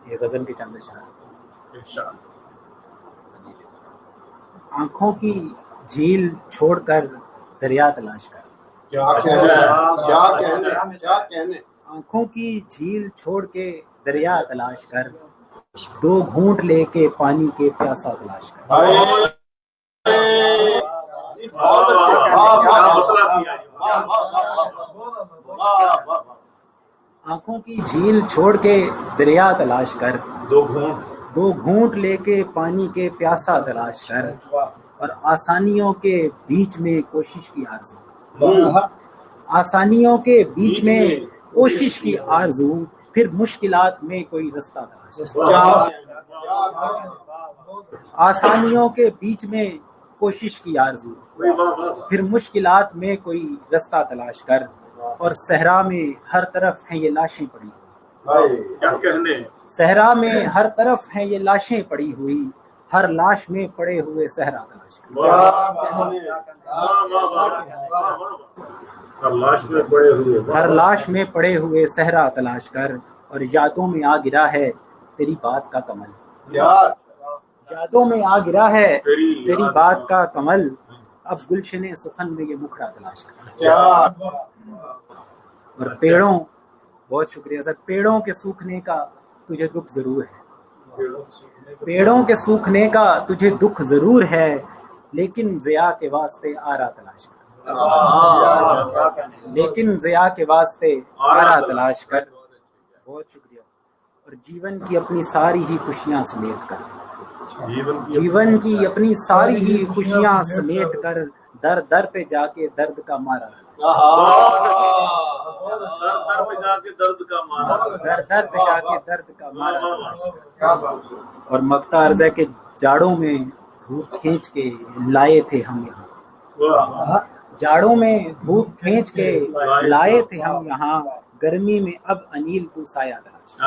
یہ غزل کے چند اشعار۔ آنکھوں کی جھیل چھوڑ کر دریا تلاش کر، آنکھوں کی جھیل چھوڑ کے دریا تلاش کر، دو گھونٹ لے کے پانی کے پیاسا تلاش کر۔ آنکھوں کی جھیل چھوڑ کے دریا تلاش کر، دو گھونٹ لے کے پانی کے پیاسا تلاش کر، اور آسانیوں کے بیچ میں کوشش کی آرزو، آسانیوں کے بیچ میں کوشش کی آرزو، پھر مشکلات میں کوئی رستہ تلاش کر۔ آسانیوں کے بیچ میں کوشش کی آرزو، پھر مشکلات میں کوئی رستہ تلاش کر، اور صحرا میں ہر طرف ہیں یہ لاشیں پڑی ہوئی، صحرا میں ہر طرف ہیں یہ لاشیں پڑی ہوئی، ہر لاش میں پڑے ہوئے صحرا تلاش کر۔ ہر لاش میں پڑے ہوئے صحرا تلاش کر، اور یادوں میں آ گرا ہے تیری بات کا کمل، یادوں میں آ گرا ہے تیری بات کا کمل، اب گلشن سخن میں یہ مکھڑا تلاش کر۔ اور پیڑوں، بہت شکریہ سر، پیڑوں کے سوکھنے کا تجھے دکھ ضرور ہے، پیڑوں کے سوکھنے کا تجھے دکھ ضرور ہے، لیکن ضیاء کے واسطے آرا تلاش کر، لیکن ضیاء کے واسطے آرا تلاش کر۔ بہت شکریہ۔ اور جیون کی اپنی ساری ہی خوشیاں سمیٹ کر، جیون کی اپنی ساری ہی خوشیاں سمیٹ کر، در در پہ جا کے درد کا مارا، در در پہ جا کے درد کا مارا تلاش کر۔ اور مقطع عرض ہے کہ جاڑوں میں دھوپ کھینچ کے لائے تھے ہم یہاں، جاڑوں میں دھوپ کھینچ کے لائے تھے ہم یہاں، گرمی میں اب انیل تو سایہ تلاش کر۔